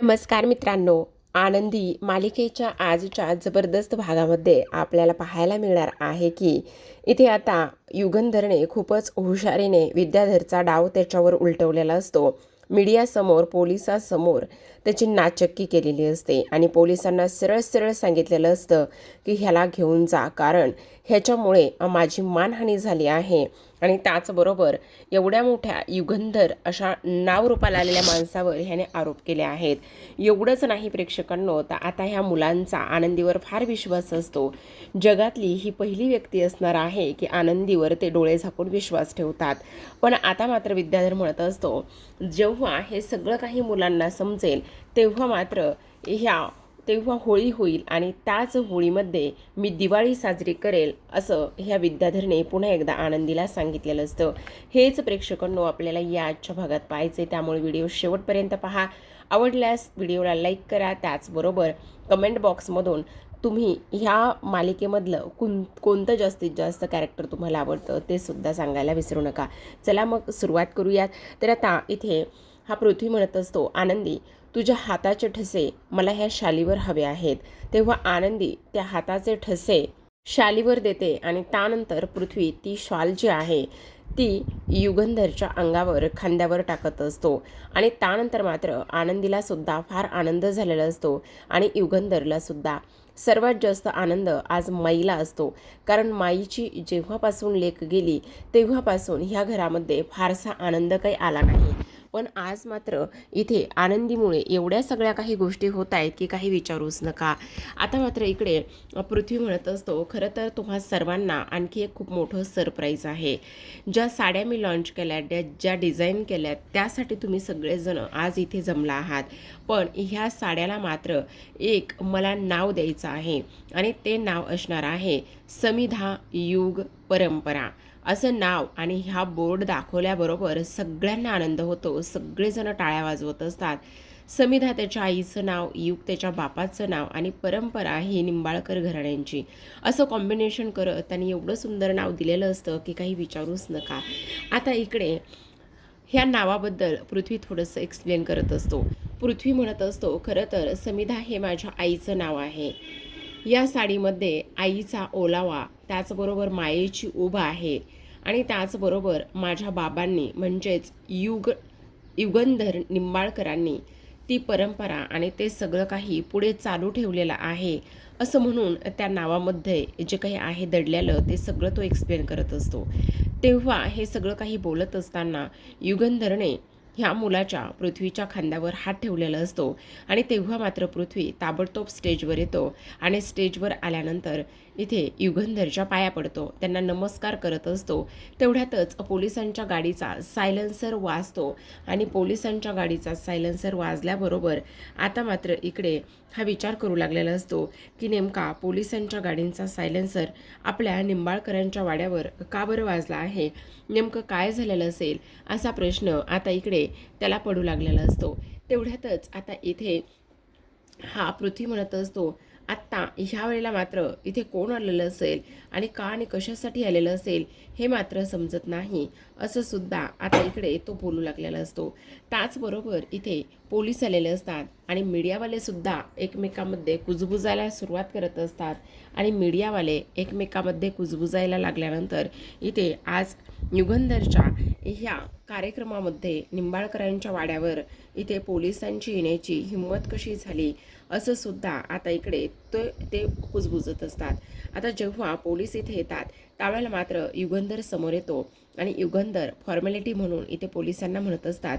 नमस्कार मित्रांनो, आनंदी मालिकेच्या आजच्या जबरदस्त भागामध्ये आपल्याला पाहायला मिळणार आहे की इथे आता युगंधरने खूपच हुशारीने विद्याधरचा डाव त्याच्यावर उलटवलेला असतो. मीडियासमोर, पोलिसांसमोर त्याची नाचक्की केलेली असते आणि पोलिसांना सरळ सरळ सांगितलेलं असतं की ह्याला घेऊन जा, कारण ह्याच्यामुळे माझी मानहानी झाली आहे. आणि त्याचबरोबर एवढ्या मोठ्या युगंधर अशा नावरूपाला आलेल्या माणसावर ह्याने आरोप केले आहेत. एवढंच नाही प्रेक्षकांनो, तर आता ह्या मुलांचा आनंदीवर फार विश्वास असतो. जगातली ही पहिली व्यक्ती असणार आहे की आनंदीवर ते डोळे झाकून विश्वास ठेवतात. पण आता मात्र विद्याधर म्हणत असतो, जेव्हा हे सगळं काही मुलांना समजेल तेव्हा मात्र तेव्हा होळी होईल आणि त्याच होळीमध्ये मी दिवाळी साजरी करेल, असं ह्या विद्याधरने पुन्हा एकदा आनंदीला सांगितलेलं असतं. हेच प्रेक्षकांनो आपल्याला या आजच्या भागात पाहायचे, त्यामुळे व्हिडिओ शेवटपर्यंत पहा. आवडल्यास व्हिडिओला लाईक करा. त्याचबरोबर कमेंट बॉक्समधून तुम्ही ह्या मालिकेमधलं कोणतं जास्तीत जास्त कॅरेक्टर तुम्हाला आवडतं ते सुद्धा सांगायला विसरू नका. चला मग सुरुवात करूयात. तर आता इथे हा पृथ्वी म्हणत असतो, आनंदी तुझ्या हाताचे ठसे मला ह्या शालीवर हवे आहेत. तेव्हा आनंदी त्या हाताचे ठसे शालीवर देते आणि त्यानंतर पृथ्वी ती शाल जी आहे ती युगंधरच्या अंगावर, खांद्यावर टाकत असतो. आणि त्यानंतर मात्र आनंदीला सुद्धा फार आनंद झालेला असतो आणि युगंधरला सुद्धा सर्वात जास्त आनंद आज माईला असतो, कारण माईची जेव्हापासून लेक गेली तेव्हापासून ह्या घरामध्ये फारसा आनंद काही आला नाही. पण आज मात्र इथे आनंदीमुळे एवढ्या सगळ्या काही गोष्टी होत आहेत की काही विचारूच नका. आता मात्र इकडे पृथ्वी म्हणत असतो, खरं तर तुम्हा सर्वांना आणखी एक खूप मोठं सरप्राईज आहे. ज्या साड्या मी लॉन्च केल्यात, ज्या डिझाईन केल्यात, त्यासाठी तुम्ही सगळेजण आज इथे जमला आहात. पण ह्या साड्याला मात्र एक मला नाव द्यायचं आहे आणि ते नाव असणार आहे समिधा युग परंपरा असं नाव. आणि ह्या बोर्ड दाखवल्याबरोबर सगळ्यांना आनंद होतो, सगळेजण टाळ्या वाजवत असतात. समिधा त्याच्या आईचं नाव, युग त्याच्या बापाचं नाव आणि परंपरा ही निंबाळकर घराण्यांची, असं कॉम्बिनेशन करत त्यांनी एवढं सुंदर नाव दिलेलं असतं की काही विचारूच नका. आता इकडे ह्या नावाबद्दल पृथ्वी थोडंसं एक्सप्लेन करत असतो. पृथ्वी म्हणत असतो, खरं तर समिधा हे माझ्या आईचं नाव आहे. या साडीमध्ये आईचा ओलावा, त्याचबरोबर मायेची उभ आहे आणि त्याचबरोबर माझ्या बाबांनी म्हणजेच युगंधर निंबाळकरांनी ती परंपरा आणि ते सगळं काही पुढे चालू ठेवलेलं आहे, असं म्हणून त्या नावामध्ये जे काही आहे दडलेलं ते सगळं तो एक्सप्लेन करत असतो. तेव्हा हे सगळं काही बोलत असताना युगंधरने ह्या मुलाच्या, पृथ्वीच्या खांद्यावर हात ठेवलेला असतो आणि तेव्हा मात्र पृथ्वी ताबडतोब स्टेजवर येतो आणि स्टेजवर आल्यानंतर इथे युगंधरच्या पाया पडतो, त्यांना नमस्कार करत असतो. तेवढ्यातच पोलिसांच्या गाडीचा सायलेन्सर वाजतो आणि पोलिसांच्या गाडीचा सायलेन्सर वाजल्याबरोबर आता मात्र इकडे हा विचार करू लागलेला असतो की नेमका पोलिसांच्या गाडींचा सायलेन्सर आपल्या निंबाळकरांच्या वाड्यावर का बरं वाजला आहे, नेमकं काय झालेलं असेल, असा प्रश्न आता इकडे त्याला पडू लागलेला असतो. तेवढ्यातच आता इथे हा पृथ्वी म्हणत असतो, आत्ता ह्या वेळेला मात्र इथे कोण आलेलं असेल आणि का आणि कशासाठी आलेलं असेल हे मात्र समजत नाही, असं सुद्धा आता इकडे तो बोलू लागलेला असतो. त्याचबरोबर इथे पोलीस आलेले असतात आणि मीडियावाले सुद्धा एकमेकांमध्ये कुजबुजायला सुरुवात करत असतात. आणि मीडियावाले एकमेकांमध्ये कुजबुजायला लागल्यानंतर इथे आज युगंधरच्या ह्या कार्यक्रमामध्ये निंबाळकरांच्या वाड्यावर इथे पोलिसांची येण्याची हिंमत कशी झाली, असं सुद्धा आता इकडे ते कुजबुजत असतात. आता जेव्हा पोलीस इथे येतात त्यावेळेला मात्र युगंधर समोर येतो आणि युगंधर फॉर्मॅलिटी म्हणून इथे पोलिसांना म्हणत असतात,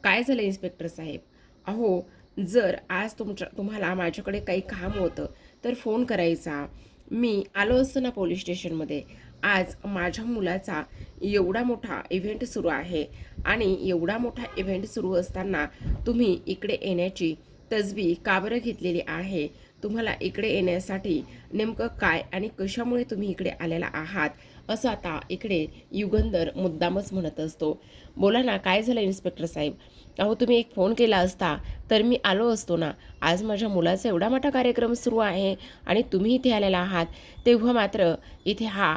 काय झालं इन्स्पेक्टर साहेब, अहो जर आज तुम्हाला माझ्याकडे काही काम होतं तर फोन करायचा, मी आलो असतो ना पोलीस स्टेशनमध्ये. आज माझ्या मुलाचा एवढा मोठा इव्हेंट सुरू आहे आणि एवढा मोठा इव्हेंट सुरू असताना तुम्ही इकडे येण्याची तजवी का बरं घेतलेली आहे, तुम्हाला इकडे येण्यासाठी नेमकं काय आणि कशामुळे तुम्ही इकडे आलेला आहात, असं आता इकडे युगंधर मुद्दामच म्हणत असतो. बोला ना, काय झालं इन्स्पेक्टर साहेब, अहो तुम्ही एक फोन केला असता तर मी आलो असतो ना. आज माझ्या मुलाचा एवढा मोठा कार्यक्रम सुरू आहे आणि तुम्ही इथे आलेला आहात. तेव्हा मात्र इथे हा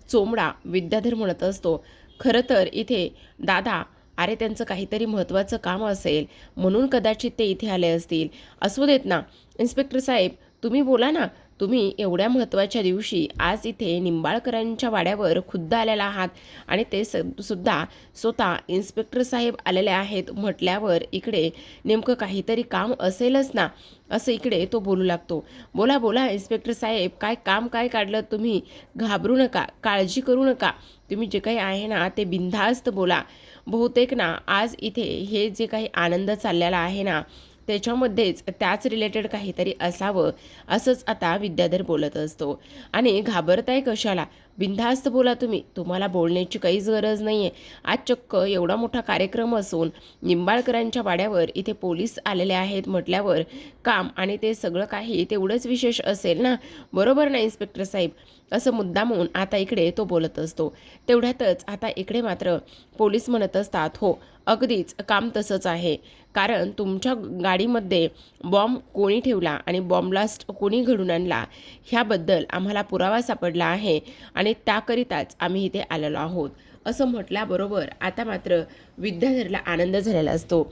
चोमडा विद्याधर म्हणत असतो, खरं तर इथे दादा अरे त्यांचं काहीतरी महत्त्वाचं काम असेल म्हणून कदाचित ते इथे आले असतील. असू देत ना. इन्स्पेक्टर साहेब तुम्ही बोला ना. तुम्ही एवढ्या महत्त्वाच्या दिवशी आज इथे निंबाळकरांच्या वाड्यावर खुद्द आलेला आहात आणि ते सुद्धा स्वतः इन्स्पेक्टर साहेब आलेले आहेत म्हटल्यावर इकडे नेमकं काहीतरी काम असेलच ना, असं इकडे तो बोलू लागतो. बोला बोला इन्स्पेक्टर साहेब, काय काम काय काढलं तुम्ही? घाबरू नका, काळजी करू नका. तुम्ही जे काही आहे ना ते बिनधास्त बोला. बहुतेक ना आज इथे हे जे काही आनंद चाललेला आहे ना त्याच्यामध्येच त्याच रिलेटेड काहीतरी असावं, असंच आता विद्याधर बोलत असतो. आणि घाबरताय कशाला? बिनधास्त बोला तुम्ही. तुम्हाला बोलण्याची काहीच गरज नाही आहे. आज चक्क एवढा मोठा कार्यक्रम असून निंबाळकरांच्या वाड्यावर इथे पोलीस आलेले आहेत म्हटल्यावर काम आणि ते सगळं काही तेवढंच विशेष असेल ना, बरोबर ना इन्स्पेक्टर साहेब? असं मुद्दामून आता इकडे तो बोलत असतो. तेवढ्यातच आता इकडे मात्र पोलीस म्हणत असतात, हो अगदीच काम तसंच आहे. कारण तुमच्या गाडीमध्ये बॉम्ब कोणी ठेवला आणि बॉम्ब ब्लास्ट कोणी घडून आणला ह्याबद्दल आम्हाला पुरावा सापडला आहे आणि त्याकरिताच आम्ही इथे आलेलो आहोत, असं म्हटल्याबरोबर आता मात्र विद्याधरला आनंद झालेला असतो.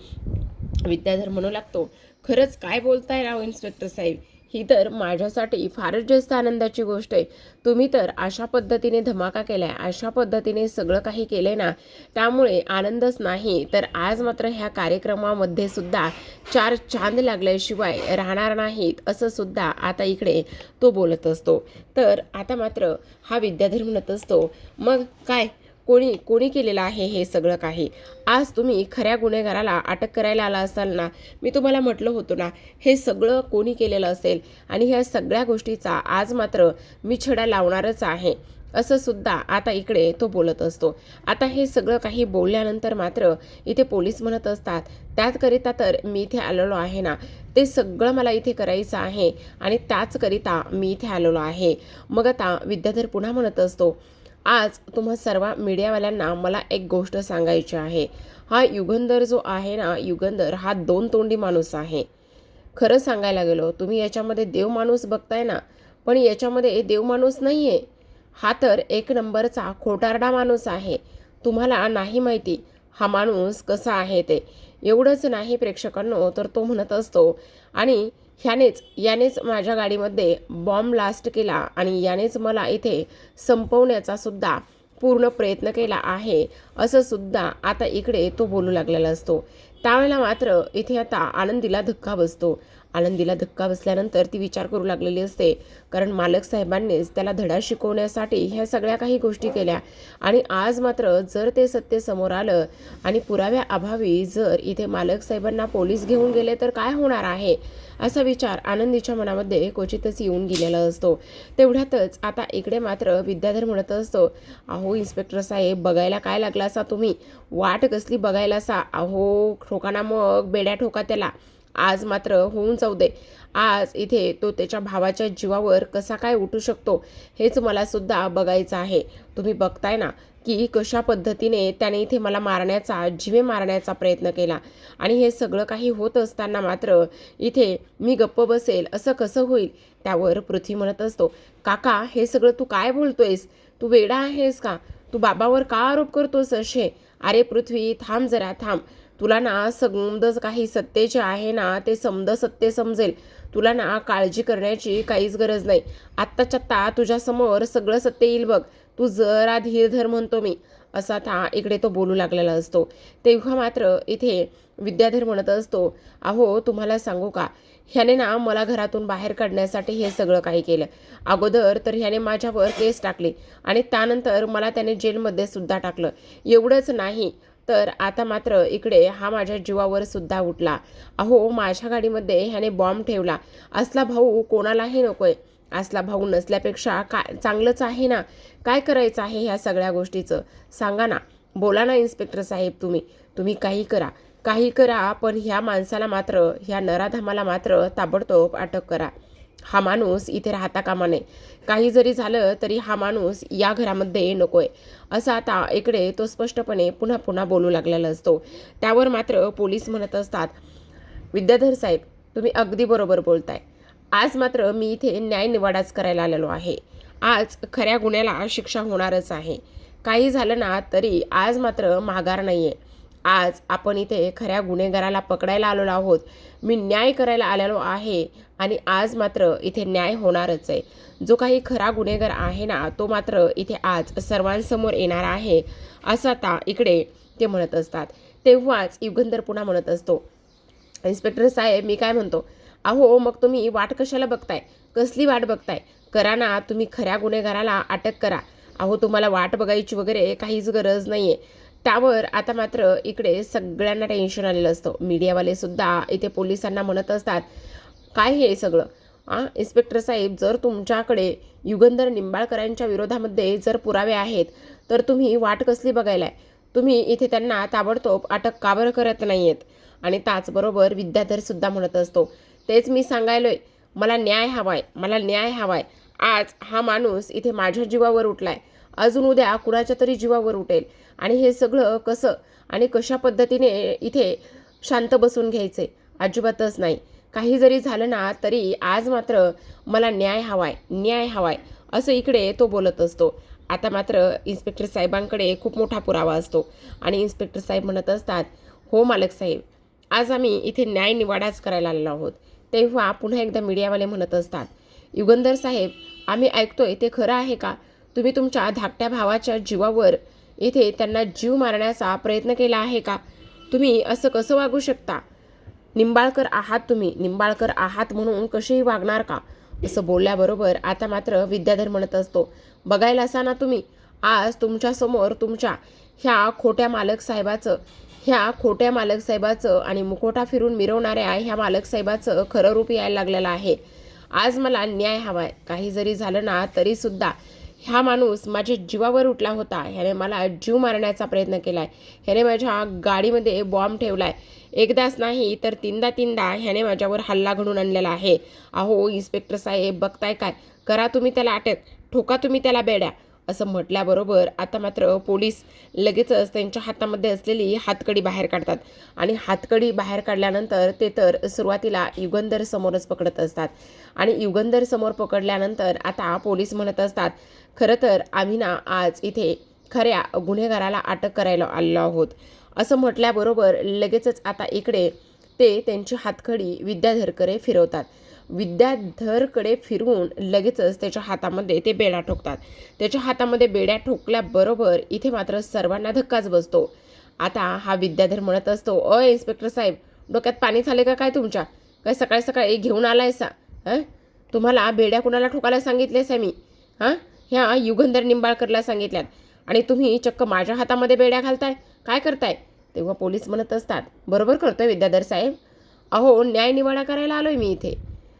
विद्याधर म्हणू लागतो, खरंच काय बोलताय राव इन्स्पेक्टर साहेब, ही तर माझ्यासाठी फारच जास्त आनंदाची गोष्ट आहे. तुम्ही तर अशा पद्धतीने धमाका केलाय, अशा पद्धतीने सगळं काही केलंय ना, त्यामुळे आनंदच नाही तर आज मात्र ह्या कार्यक्रमामध्ये सुद्धा चार चांद लागल्याशिवाय राहणार नाहीत, असं सुद्धा आता इकडे तो बोलत असतो. तर आता मात्र हा विद्याधर म्हणत असतो, मग काय कोणी कोणी केलेलं आहे हे सगळं काही? आज तुम्ही खऱ्या गुन्हेगाराला अटक करायला आला असाल ना, मी तुम्हाला म्हटलं होतं ना हे सगळं कोणी केलेलं असेल आणि ह्या सगळ्या गोष्टीचा आज मात्र मी छडा लावणारच आहे, असं सुद्धा आता इकडे तो बोलत असतो. आता हे सगळं काही बोलल्यानंतर मात्र इथे पोलीस म्हणत असतात, त्याचकरिता तर मी इथे आलेलो आहे ना, ते सगळं मला इथे करायचं आहे आणि त्याचकरिता मी इथे आलेलो आहे. मग आता विद्याधर पुन्हा म्हणत असतो, आज तुम्हा सर्व मीडियावाल्यांना मला एक गोष्ट सांगायची आहे. हा युगंधर जो आहे ना, युगंधर हा दोन तोंडी माणूस आहे. खरं सांगायला गेलो तुम्ही याच्यामध्ये देव माणूस बघताय ना, पण याच्यामध्ये देव माणूस नाही आहे. हा तर एक नंबरचा खोटारडा माणूस आहे. तुम्हाला नाही माहिती हा माणूस कसा आहे ते. एवढंच नाही प्रेक्षकांनो, तर तो म्हणत असतो आणि यानेच माझ्या गाडीमध्ये बॉम्ब ब्लास्ट केला आणि यानेच मला इथे संपवण्याचा सुद्धा पूर्ण प्रयत्न केला आहे, असं सुद्धा आता इकडे तो बोलू लागलेला असतो. त्यावेळेला मात्र इथे आता आनंदीला धक्का बसतो. आनंदीला धक्का बसल्यानंतर ती विचार करू लागलेली असते, कारण मालक साहेबांनीच त्याला धडा शिकवण्यासाठी ह्या सगळ्या काही गोष्टी केल्या आणि आज मात्र जर ते सत्य समोर आलं आणि पुराव्याअभावी जर इथे मालक साहेबांना पोलीस घेऊन गेले तर काय होणार आहे, असा विचार आनंदीच्या मनामध्ये क्वचितच येऊन गेलेला असतो. तेवढ्यातच आता इकडे मात्र विद्याधर म्हणत असतो, अहो इन्स्पेक्टर साहेब बघायला काय लागला असा तुम्ही? वाट कसली बघायला असा? अहो ठोकाना मग बेड्या ठोका त्याला. आज मात्र होऊन जाऊ दे. आज इथे तो त्याच्या भावाच्या जीवावर कसा काय उठू शकतो हेच मला सुद्धा बघायचं आहे. तुम्ही बघताय ना की कशा पद्धतीने त्याने इथे मला जीवे मारण्याचा प्रयत्न केला आणि हे सगळं काही होत असताना मात्र इथे मी गप्प बसेल असं कसं होईल? त्यावर पृथ्वी म्हणत असतो, काका हे सगळं तू काय बोलतोयस? तू वेडा आहेस का? तू बाबावर का आरोप करतोस असे? अरे पृथ्वी थांब जरा थांब. तुला ना समज काही सत्य जे आहे ना ते सत्य समजेल. तुला ना काळजी करण्याची काहीच गरज नाही. आत्ताच्या आत्ता तुझ्यासमोर सगळं सत्य येईल बघ. तू जरा धीर धर म्हणतो मी, असा आता इकडे तो बोलू लागलेला असतो. तेव्हा मात्र इथे विद्याधर म्हणत असतो, अहो तुम्हाला सांगू का, ह्याने ना मला घरातून बाहेर काढण्यासाठी हे सगळं काही केलं. अगोदर तर ह्याने माझ्यावर केस टाकली आणि त्यानंतर मला त्याने जेलमध्ये सुद्धा टाकलं. एवढंच नाही तर आता मात्र इकडे हा माझ्या जीवावर सुद्धा उठला. अहो माझ्या गाडीमध्ये ह्याने बॉम्ब ठेवला. असला भाऊ कोणालाही नकोय. असला भाऊ नसल्यापेक्षा काय चांगलंच आहे ना. काय करायचं आहे ह्या सगळ्या गोष्टीचं? सांगा ना, बोला ना इन्स्पेक्टर साहेब. तुम्ही काही करा पण ह्या माणसाला मात्र, ह्या नराधमाला मात्र ताबडतोब अटक करा. हा माणूस इथे राहता कामा नये. काही जरी झालं तरी हा माणूस या घरामध्ये नकोय, असं आता इकडे तो स्पष्टपणे पुन्हा पुन्हा बोलू लागलेला असतो. त्यावर मात्र पोलीस म्हणत असतात, विद्याधर साहेब तुम्ही अगदी बरोबर बोलताय. आज मात्र मी इथे न्यायनिवाडाच करायला आलेलो आहे. आज खऱ्या गुन्ह्याला शिक्षा होणारच आहे. काही झालं ना तरी आज मात्र माघार नाही आहे. आज आपण इथे खऱ्या गुन्हेगाराला पकडायला आलेलो आहोत. मी न्याय करायला आलेलो आहे आणि आज मात्र इथे न्याय होणारच आहे. जो काही खरा गुन्हेगार आहे ना, तो मात्र इथे आज सर्वांसमोर येणार आहे, असं आता इकडे ते म्हणत असतात. तेव्हाच युगंधर पुन्हा म्हणत असतो, इन्स्पेक्टर साहेब मी काय म्हणतो, अहो मग तुम्ही वाट कशाला बघताय? कसली वाट बघताय? करा ना, तुम्ही खऱ्या गुन्हेगाराला अटक करा. अहो तुम्हाला वाट बघायची वगैरे काहीच गरज नाही आहे. त्यावर आता मात्र इकडे सगळ्यांना टेन्शन आलेलं असतं. मीडियावाले सुद्धा इथे पोलिसांना म्हणत असतात, काय हे सगळं? इन्स्पेक्टर साहेब, जर तुमच्याकडे युगंधर निंबाळकरांच्या विरोधामध्ये जर पुरावे आहेत, तर तुम्ही वाट कसली बघायलाय? तुम्ही इथे त्यांना ताबडतोब अटक का बरं करत नाही आहेत? आणि त्याचबरोबर विद्याधरसुद्धा म्हणत असतो, तेच मी सांगायलोय, मला न्याय हवाय, मला न्याय हवाय. आज हा माणूस इथे माझ्या जीवावर उठलाय, अजून उद्या कुणाच्या तरी जीवावर उठेल. आणि हे सगळं कसं आणि कशा पद्धतीने इथे शांत बसून घ्यायचे? अजिबातच नाही. काही जरी झालं ना, तरी आज मात्र मला न्याय हवाय, न्याय हवाय, असं इकडे तो बोलत असतो. आता मात्र इन्स्पेक्टर साहेबांकडे खूप मोठा पुरावा असतो आणि इन्स्पेक्टर साहेब म्हणत असतात, हो मालक साहेब, आज आम्ही इथे न्याय निवाडाच करायला आलेलो आहोत. तेव्हा पुन्हा एकदा मीडियावाले म्हणत असतात, युगंधर साहेब, आम्ही ऐकतोय ते खरं आहे का? तुम्ही तुमच्या धाकट्या भावाच्या जीवावर इथे त्यांना जीव मारण्याचा प्रयत्न केला आहे का? तुम्ही असं कसं वागू शकता? निंबाळकर आहात तुम्ही, निंबाळकर आहात म्हणून कसेही वागणार का? असं बोलल्याबरोबर आता मात्र विद्याधर म्हणत असतो, बघायला असा ना तुम्ही, आज तुमच्यासमोर तुमच्या ह्या खोट्या मालक साहेबाचं आणि मुखोटा फिरून मिरवणाऱ्या ह्या मालक साहेबाचं खरं रूप यायला लागलेलं आहे. आज मला न्याय हवाय. काही जरी झालं ना, तरी सुद्धा हा माणूस माझ्या जीवावर उठला होता. ह्याने मला जीव मारण्याचा प्रयत्न केलाय. ह्याने माझ्या गाडीमध्ये बॉम्ब ठेवलाय. एकदाच नाही तर तीनदा ह्याने माझ्यावर हल्ला घडून आणलेला आहे. अहो इन्स्पेक्टर साहेब, बघताय काय? करा तुम्ही त्याला अटक, ठोका तुम्ही त्याला बेड्या, असं म्हटल्याबरोबर आता मात्र पोलीस लगेचच त्यांच्या हातामध्ये असलेली हातकडी बाहेर काढतात. आणि हातकडी बाहेर काढल्यानंतर ते तर सुरुवातीला युगंधर समोरच पकडत असतात. आणि युगंधर समोर पकडल्यानंतर आता पोलीस म्हणत असतात, खरं तर आम्ही ना आज इथे खऱ्या गुन्हेगाराला अटक करायला आलेलो आहोत, असं म्हटल्याबरोबर लगेचच आता इकडे ते त्यांची हातकडी विद्याधरकडे फिरवतात. विद्याधरकडे फिरवून लगेचच त्याच्या हातामध्ये ते बेड्या ठोकतात. त्याच्या हातामध्ये बेड्या ठोकल्याबरोबर इथे मात्र सर्वांना धक्काच बसतो. आता हा विद्याधर म्हणत असतो, इन्स्पेक्टर साहेब, डोक्यात पाणी झाले का काय तुमच्या? काय सकाळी सकाळी घेऊन आलायसा? तुम्हाला बेड्या कुणाला ठोकायला सांगितलेस मी? ह्या युगंधर निंबाळकरला सांगितल्यात आणि तुम्ही चक्क माझ्या हातामध्ये बेड्या घालताय, काय करताय? तेव्हा पोलीस म्हणत असतात, बरोबर करतोय विद्याधर साहेब. अहो न्याय निवाडा करायला आलोय मी इथे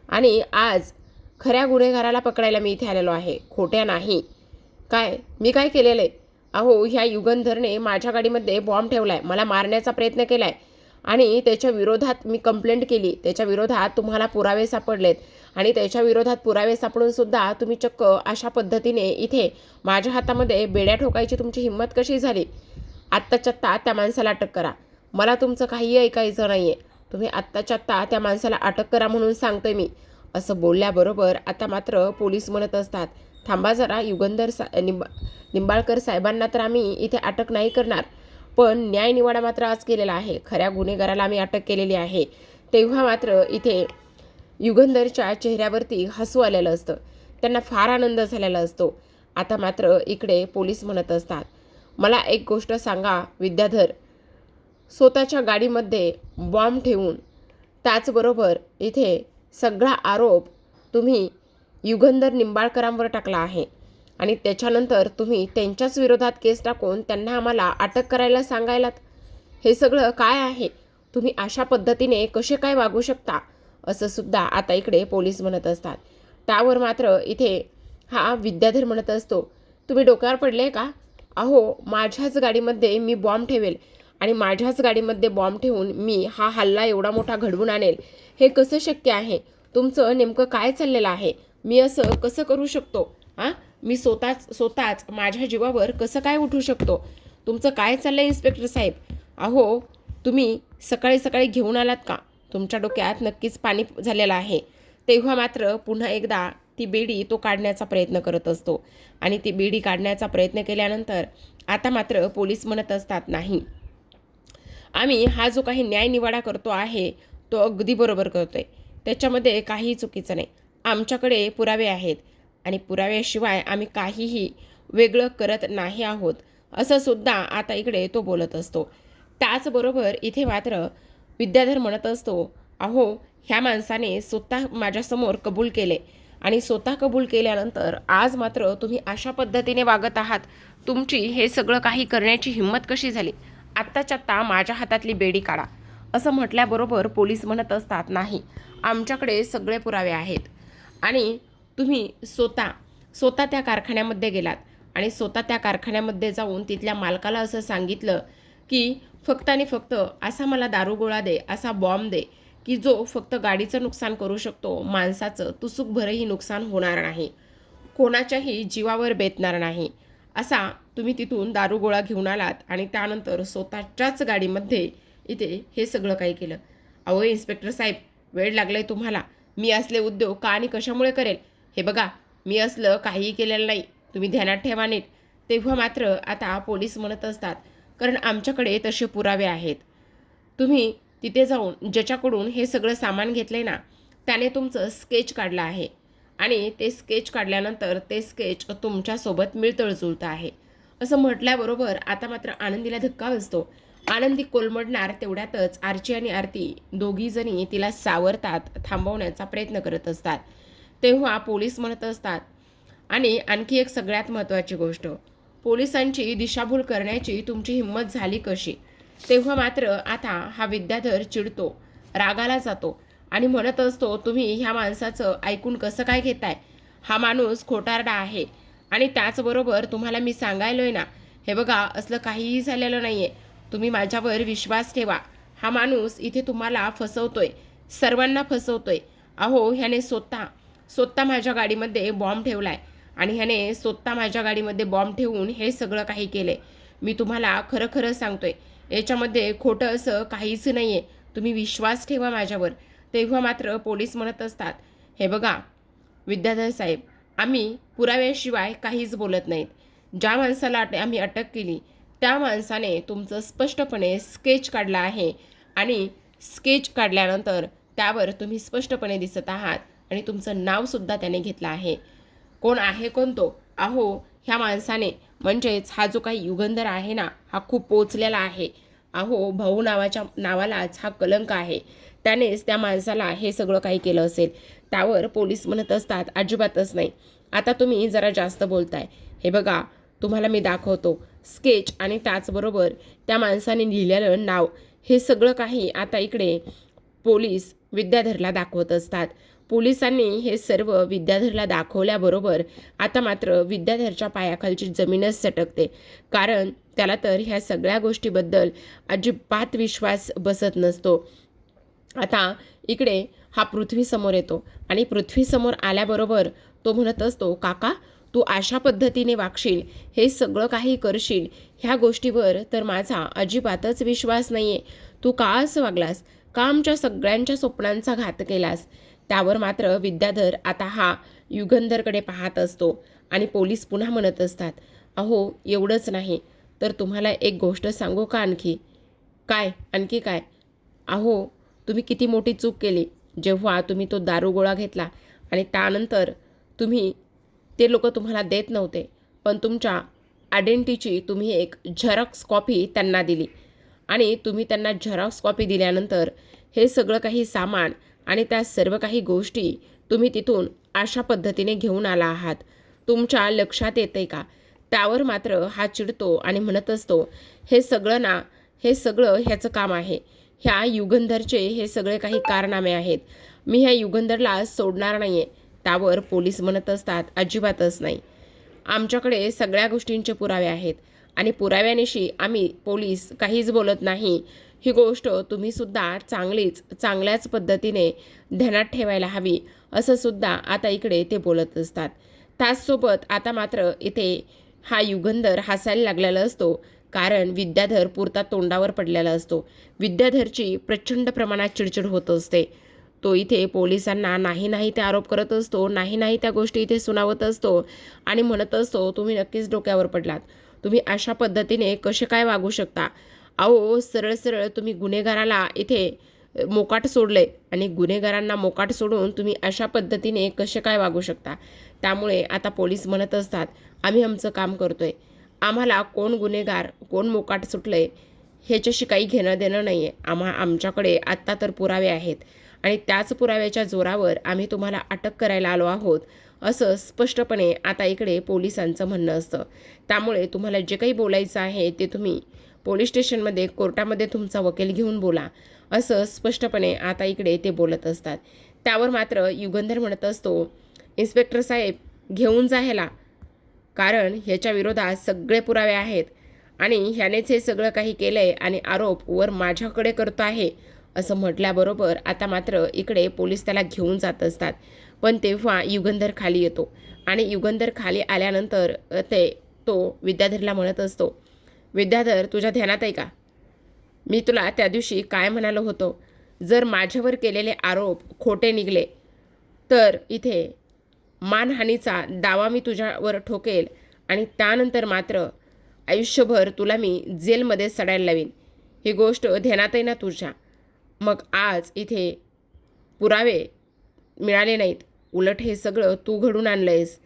आणि आज खऱ्या गुन्हेगाराला पकडायला मी इथे आलेलो आहे, खोट्या नाही. काय मी काय केलेलं आहे? अहो ह्या युगंधरने माझ्या गाडीमध्ये बॉम्ब ठेवलाय, मला मारण्याचा प्रयत्न केलाय आणि त्याच्या विरोधात मी कंप्लेंट केली. त्याच्या विरोधात तुम्हाला पुरावे सापडलेत आणि त्याच्या विरोधात पुरावे सापडून सुद्धा तुम्ही चक्क अशा पद्धतीने इथे माझ्या हातामध्ये बेड्या ठोकायची तुमची हिंमत कशी झाली? आत्ताच्या आत्ता त्या माणसाला अटक करा. मला तुमचं काहीही ऐकायचं नाही आहे. तुम्ही आत्ताच्या आत्ता त्या माणसाला अटक करा म्हणून सांगतोय मी, असं बोलल्याबरोबर आता मात्र पोलीस म्हणत असतात, थांबा जरा निंबाळकर साहेबांना तर आम्ही इथे अटक नाही करणार, पण न्याय निवाडा मात्र आज केलेला आहे. खऱ्या गुन्हेगाराला आम्ही अटक केलेली आहे. तेव्हा मात्र इथे युगंधरच्या चेहऱ्यावरती हसू आलेलं असतं. त्यांना फार आनंद झालेला असतो. आता मात्र इकडे पोलीस म्हणत असतात, मला एक गोष्ट सांगा विद्याधर, स्वतःच्या गाडीमध्ये बॉम्ब ठेवून त्याचबरोबर इथे सगळा आरोप तुम्ही युगंधर निंबाळकरांवर टाकला आहे आणि त्याच्यानंतर तुम्ही त्यांच्याच विरोधात केस टाकून त्यांना आम्हाला अटक करायला सांगायलात. हे सगळं काय आहे? तुम्ही अशा पद्धतीने कसे काय वागू शकता? असं सुद्धा आता इकडे पोलीस म्हणत असतात. त्यावर मात्र इथे हा विद्याधर म्हणत असतो, तुम्ही डोक्यावर पडले का? अहो माझ्याच गाडीमध्ये मी बॉम्ब ठेवेल आणि माझ्याच गाडीमध्ये बॉम्ब ठेवून मी हा हल्ला एवढा मोठा घडवून आणेल, हे कसं शक्य आहे? तुमचं नेमकं काय चाललेलं आहे? मी असं कसं करू शकतो? मी स्वतःच माझ्या जीवावर कसं काय उठू शकतो? तुमचं काय चाललंय इन्स्पेक्टर साहेब? अहो तुम्ही सकाळी सकाळी घेऊन आलात का? तुमच्या डोक्यात नक्कीच पाणी झालेलं आहे. तेव्हा मात्र पुन्हा एकदा ती बेडी तो काढण्याचा प्रयत्न करत असतो आणि ती बेडी काढण्याचा प्रयत्न केल्यानंतर आता मात्र पोलीस म्हणत असतात, नाही, आम्ही हा जो काही न्यायनिवाडा करतो आहे तो अगदी बरोबर करतोय, त्याच्यामध्ये काहीही चुकीचं नाही. आमच्याकडे पुरावे आहेत आणि पुराव्याशिवाय आम्ही काहीही वेगळं करत नाही आहोत, असं सुद्धा आता इकडे तो बोलत असतो. त्याचबरोबर इथे मात्र विद्याधर म्हणत असतो, अहो ह्या माणसाने स्वतः माझ्यासमोर कबूल केले आणि स्वतः कबूल केल्यानंतर आज मात्र तुम्ही अशा पद्धतीने वागत आहात. तुमची हे सगळं काही करण्याची हिंमत कशी झाली? आत्ताच्या आत्ता माझ्या हातातली बेडी काढा. असं म्हटल्याबरोबर पोलीस म्हणत असतात, नाही आमच्याकडे सगळे पुरावे आहेत आणि तुम्ही स्वतः त्या कारखान्यामध्ये गेलात आणि स्वतः त्या कारखान्यामध्ये जाऊन तिथल्या मालकाला असं सांगितलं की फक्त आणि फक्त असा मला दारूगोळा दे, असा बॉम्ब दे की जो फक्त गाडीचं नुकसान करू शकतो, माणसाचं तुसुकभरही नुकसान होणार नाही, कोणाच्याही जीवावर बेतणार नाही, असा तुम्ही तिथून दारूगोळा घेऊन आलात आणि त्यानंतर स्वतःच्याच गाडीमध्ये इथे हे सगळं काही केलं. अहो इन्स्पेक्टर साहेब, वेळ लागलाय तुम्हाला. मी असले उद्योग का आणि कशामुळे करेल? हे बघा, मी असलं काहीही केलेलं नाही, तुम्ही ध्यानात ठेवा नीट. तेव्हा मात्र आता पोलीस म्हणत असतात, कारण आमच्याकडे तसे पुरावे आहेत. तुम्ही तिथे जाऊन ज्याच्याकडून हे सगळं सामान घेतलंय ना, त्याने तुमचं स्केच काढलं आहे आणि ते स्केच काढल्यानंतर ते स्केच तुमच्यासोबत मिळतंजुळतं आहे. असं म्हटल्याबरोबर आता मात्र आनंदीला धक्का बसतो. आनंदी कोलमडणार तेवढ्यातच आर्ची आणि आरती दोघीजणी तिला सावरतात, थांबवण्याचा प्रयत्न करत असतात. तेव्हा पोलीस म्हणत असतात, आणि आणखी एक सगळ्यात महत्त्वाची गोष्ट, पोलिसांची दिशाभूल करण्याची तुमची हिंमत झाली कशी? तेव्हा मात्र आता हा विद्याधर चिडतो, रागाला जातो आणि म्हणत असतो, तुम्ही ह्या माणसाचं ऐकून कसं काय घेताय? हा माणूस खोटारडा आहे आणि त्याचबरोबर तुम्हाला मी सांगायलोय ना, हे बघा असलं काहीही झालेलं नाही आहे, तुम्ही माझ्यावर विश्वास ठेवा. हा माणूस इथे तुम्हाला फसवतोय, सर्वांना फसवतोय. अहो ह्याने स्वतः माझ्या गाडीमध्ये बॉम्ब ठेवलाय आणि ह्याने स्वतः माझ्या गाडीमध्ये बॉम्ब ठेवून हे सगळं काही केले. मी तुम्हाला खरं खरं सांगतोय, याच्यामध्ये खोटं असं काहीच नाही आहे, तुम्ही विश्वास ठेवा माझ्यावर. तेव्हा मात्र पोलीस म्हणत असतात, हे बघा विद्याधर साहेब, आम्ही पुराव्याशिवाय काहीच बोलत नाहीत. ज्या माणसाला आम्ही अटक केली त्या माणसाने तुमचं स्पष्टपणे स्केच काढला आहे आणि स्केच काढल्यानंतर त्यावर तुम्ही स्पष्टपणे दिसत आहात आणि तुमचं नावसुद्धा त्याने घेतलं आहे. कोण आहे कोण तो? अहो ह्या माणसाने, म्हणजेच हा जो काही युगंधर आहे ना, हा खूप पोचलेला आहे. अहो भाऊ नावालाच हा कलंक आहे. त्यानेच त्या माणसाला हे सगळं काही केलं असेल. त्यावर पोलीस म्हणत असतात, अजिबातच नाही, आता तुम्ही जरा जास्त बोलताय. हे बघा तुम्हाला मी दाखवतो स्केच आणि त्याचबरोबर त्या माणसाने लिहिलेलं नाव, हे सगळं काही आता इकडे पोलीस विद्याधरला दाखवत असतात. पोलिसांनी हे सर्व विद्याधरला दाखवल्याबरोबर आता मात्र विद्याधरच्या पायाखालची जमीनच सटकते, कारण त्याला तर ह्या सगळ्या गोष्टीबद्दल अजिबात विश्वास बसत नसतो. आता इकडे हा पृथ्वीसमोर येतो आणि पृथ्वीसमोर आल्याबरोबर तो म्हणत असतो, काका तू अशा पद्धतीने वागशील, हे सगळं काही करशील, ह्या गोष्टीवर तर माझा अजिबातच विश्वास नाही आहे. तू का असं वागलास? का आमच्या सगळ्यांच्या स्वप्नांचा घात केलास? त्यावर मात्र विद्याधर आता हा युगंधरकडे पाहत असतो आणि पोलीस पुन्हा म्हणत असतात, अहो एवढंच नाही तर तुम्हाला एक गोष्ट सांगू का आणखी? काय? आणखी काय? अहो तुम्ही किती मोठी चूक केली जेव्हा तुम्ही तो दारूगोळा घेतला आणि त्यानंतर ते लोक तुम्हाला देत नव्हते, पण तुमच्या आयडेंटिटीची तुम्ही एक झेरॉक्स कॉपी त्यांना दिली आणि तुम्ही त्यांना झेरॉक्स कॉपी दिल्यानंतर हे सगळं काही सामान आणि त्या सर्व काही गोष्टी तुम्ही तिथून अशा पद्धतीने घेऊन आला आहात. तुमच्या लक्षात येते का? त्यावर मात्र हा चिडतो आणि म्हणत असतो, हे सगळं ह्याचं काम आहे. ह्या युगंधरचे हे सगळे काही कारनामे आहेत. मी ह्या युगंधरला सोडणार नाही आहे. त्यावर पोलीस म्हणत असतात, अजिबातच नाही. आमच्याकडे सगळ्या गोष्टींचे पुरावे आहेत आणि पुराव्यानिशी आम्ही पोलीस काहीच बोलत नाही. ही गोष्ट तुम्हीसुद्धा चांगल्याच पद्धतीने ध्यानात ठेवायला हवी, असं सुद्धा आता इकडे ते बोलत असतात. त्याचसोबत आता मात्र इथे हा युगंधर हसायला लागलेला असतो, कारण विद्याधर पुरता तोंडावर पडलेला असतो. विद्याधरची प्रचंड प्रमाणात चिडचिड होत असते. तो इथे पोलिसांना नाही ते आरोप करत असतो, नाही त्या गोष्टी इथे सुनावत असतो आणि म्हणत असतो, तुम्ही नक्कीच डोक्यावर पडलात. तुम्ही अशा पद्धतीने कसे काय वागू शकता? अहो सरळ सरळ तुम्ही गुन्हेगाराला इथे मोकाट सोडले आणि गुन्हेगारांना मोकाट सोडून तुम्ही अशा पद्धतीने कसे काय वागू शकता. त्यामुळे आता पोलीस म्हणत असतात आम्ही आमचं काम करतोय, आम्हाला कोण गुन्हेगार कोण मोकाट सुटलंय ह्याच्याशी काही घेणं देणं नाही आहे. आमच्याकडे आत्ता तर पुरावे आहेत आणि त्याच पुराव्याच्या जोरावर आम्ही तुम्हाला अटक करायला आलो आहोत, असं स्पष्टपणे आता इकडे पोलिसांचं म्हणणं असतं. त्यामुळे तुम्हाला जे काही बोलायचं आहे ते तुम्ही पोलीस स्टेशनमध्ये कोर्टामध्ये तुमचा वकील घेऊन बोला, असं स्पष्टपणे आता इकडे ते बोलत असतात. त्यावर मात्र युगंधर म्हणत असतो इन्स्पेक्टर साहेब घेऊन जा ह्याला, कारण ह्याच्या विरोधात सगळे पुरावे आहेत आणि ह्यानेच हे सगळं काही केलंय आणि आरोप वर माझ्याकडे करतो आहे असं म्हटल्याबरोबर आता मात्र इकडे पोलीस त्याला घेऊन जात असतात. पण तेव्हा युगंधर खाली येतो आणि युगंधर खाली आल्यानंतर तो विद्याधरला म्हणत असतो विद्याधर तुझ्या ध्यानात आहे का, मी तुला त्या दिवशी काय म्हणालो होतो, जर माझ्यावर केलेले आरोप खोटे निघले तर इथे मानहानीचा दावा मी तुझ्यावर ठोकेल आणि त्यानंतर मात्र आयुष्यभर तुला मी जेलमध्ये सडायला लावीन. ही गोष्ट ध्यानात आहे ना तुझ्या. मग आज इथे पुरावे मिळाले नाहीत, उलट हे सगळं तू घडून आणलंयस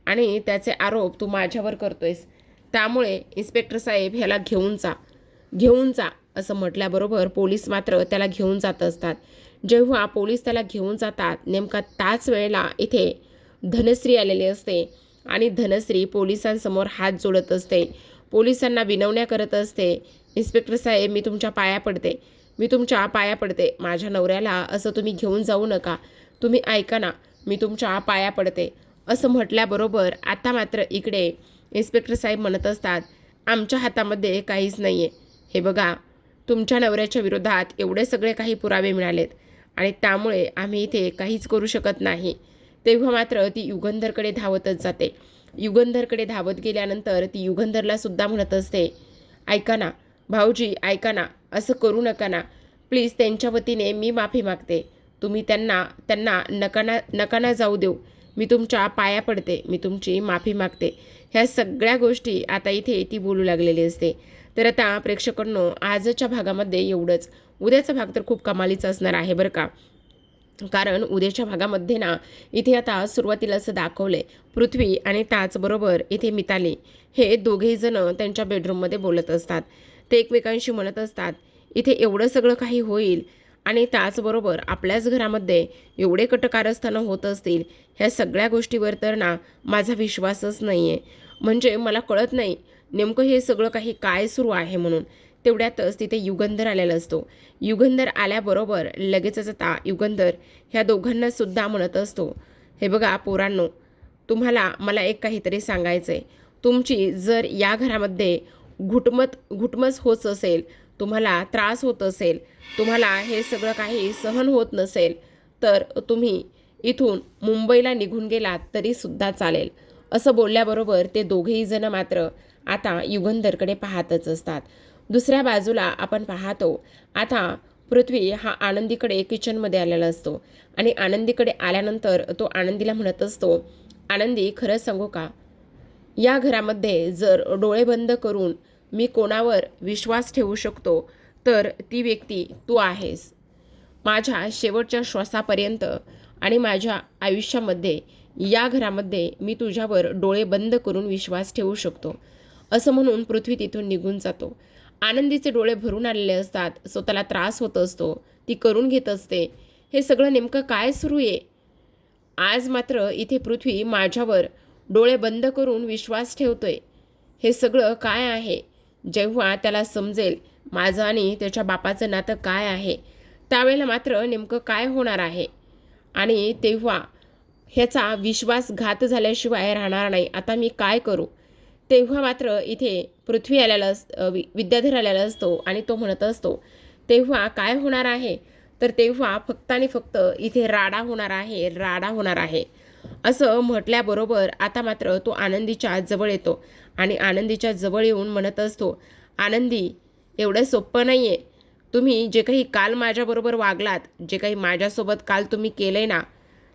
आणि त्याचे आरोप तू माझ्यावर करतोयस. त्यामुळे इन्स्पेक्टर साहेब ह्याला घेऊन जा असं म्हटल्याबरोबर पोलीस मात्र त्याला घेऊन जात असतात. जेव्हा पोलीस त्याला घेऊन जातात नेमका त्याच वेळेला इथे धनश्री आलेली असते आणि धनश्री पोलिसांसमोर हात जोडत असते, पोलिसांना विनवण्या करत असते. इन्स्पेक्टर साहेब मी तुमच्या पाया पडते, माझ्या नवऱ्याला असं तुम्ही घेऊन जाऊ नका, तुम्ही ऐका ना, मी तुमच्या पाया पडते असं म्हटल्याबरोबर आता मात्र इकडे इन्स्पेक्टर साहेब म्हणत असतात आमच्या हातामध्ये काहीच नाही आहे. हे बघा तुमच्या नवऱ्याच्या विरोधात एवढे सगळे काही पुरावे मिळालेत आणि त्यामुळे आम्ही इथे काहीच करू शकत नाही. तेव्हा मात्र ती युगंधरकडे धावतच जाते. युगंधरकडे धावत गेल्यानंतर ती युगंधरला सुद्धा म्हणत असते ऐका ना भाऊजी, ऐका ना, असं करू नका ना प्लीज, त्यांच्या वतीने मी माफी मागते, तुम्ही त्यांना नका ना जाऊ देऊ, मी तुमच्या पाया पडते, मी तुमची माफी मागते. ह्या सगळ्या गोष्टी आता इथे ती बोलू लागलेली असते. तर आता प्रेक्षकांनो आजच्या भागामध्ये एवढंच. उद्याचा भाग तर खूप कमालीचा असणार आहे बरं का, कारण उद्याच्या भागामध्ये ना इथे आता सुरुवातीला असं दाखवलंय पृथ्वी आणि त्याचबरोबर इथे मिताली हे दोघेही जण त्यांच्या बेडरूममध्ये बोलत असतात. ते एकमेकांशी म्हणत असतात इथे एवढं सगळं काही होईल आणि त्याचबरोबर आपल्याच घरामध्ये एवढे कटकारस्थानं होत असतील, ह्या सगळ्या गोष्टीवर तर ना माझा विश्वासच नाही आहे. म्हणजे मला कळत नाही नेमकं हे सगळं काही काय सुरू आहे म्हणून. तेवढ्यातच तिथे युगंधर आलेला असतो. युगंधर आल्याबरोबर लगेचच आता युगंधर ह्या दोघांना सुद्धा म्हणत असतो हे बघा पोरांनो, तुम्हाला मला एक काहीतरी सांगायचं आहे. तुमची जर या घरामध्ये घुटमस होत असेल, तुम्हाला त्रास होत असेल, तुम्हाला हे सगळं काही सहन होत नसेल तर तुम्ही इथून मुंबईला निघून गेलात तरी सुद्धा चालेल. असं बोलल्याबरोबर ते दोघेही जण मात्र आता युगंधरकडे पाहतच असतात. दुसऱ्या बाजूला आपण पाहतो आता पृथ्वी हा आनंदीकडे किचनमध्ये आलेला असतो आणि आनंदीकडे आल्यानंतर तो आनंदीला म्हणत असतो आनंदी खरं सांगू का, या घरामध्ये जर डोळे बंद करून मी कोणावर विश्वास ठेवू शकतो तर ती व्यक्ती तू आहेस. माझ्या शेवटच्या श्वासापर्यंत आणि माझ्या आयुष्यामध्ये या घरामध्ये मी तुझ्यावर डोळे बंद करून विश्वास ठेवू शकतो, असं म्हणून पृथ्वी तिथून निघून जातो. आनंदीचे डोळे भरून आलेले असतात, स्वतःला त्रास होत असतो, ती करून घेत असते. हे सगळं नेमकं काय सुरू आहे? आज मात्र इथे पृथ्वी माझ्यावर डोळे बंद करून विश्वास ठेवतोय, हे सगळं काय आहे? जेव्हा त्याला समजेल माझं आणि त्याच्या बापाचं नातं काय आहे, त्यावेळेला मात्र नेमकं काय होणार आहे आणि तेव्हा ह्याचा विश्वासघात झाल्याशिवाय राहणार नाही. आता मी काय करू? तेव्हा मात्र इथे पृथ्वी विद्याधर आलेला असतो आणि तो म्हणत असतो तेव्हा काय होणार आहे, तर तेव्हा फक्त आणि फक्त इथे राडा होणार आहे असं म्हटल्याबरोबर आता मात्र तो आनंदीच्या जवळ येतो आणि आनंदीच्या जवळ येऊन म्हणत असतो आनंदी एवढं सोपं नाही आहे, तुम्ही जे काही काल माझ्याबरोबर वागलात, जे काही माझ्यासोबत काल तुम्ही केलंय ना,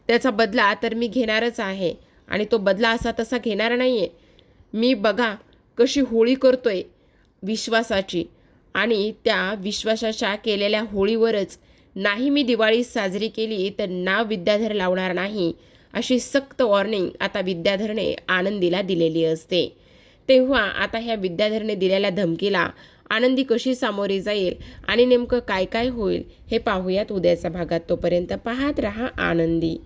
त्याचा बदला तर मी घेणारच आहे आणि तो बदला असा तसा घेणार नाही आहे. मी बघा कशी होळी करतोय विश्वासाची आणि त्या विश्वासाच्या केलेल्या होळीवरच नाही मी दिवाळी साजरी केली तर नाव विद्याधर लावणार नाही, अशी सक्त वॉर्निंग आता विद्याधरने आनंदीला दिलेली असते. तेव्हा आता ह्या विद्याधरने दिलेल्या धमकीला आनंदी कशी सामोरी जाईल आणि नेमकं काय काय होईल हे पाहूयात उद्याच्या भागात. तोपर्यंत पाहत रहा आनंदी.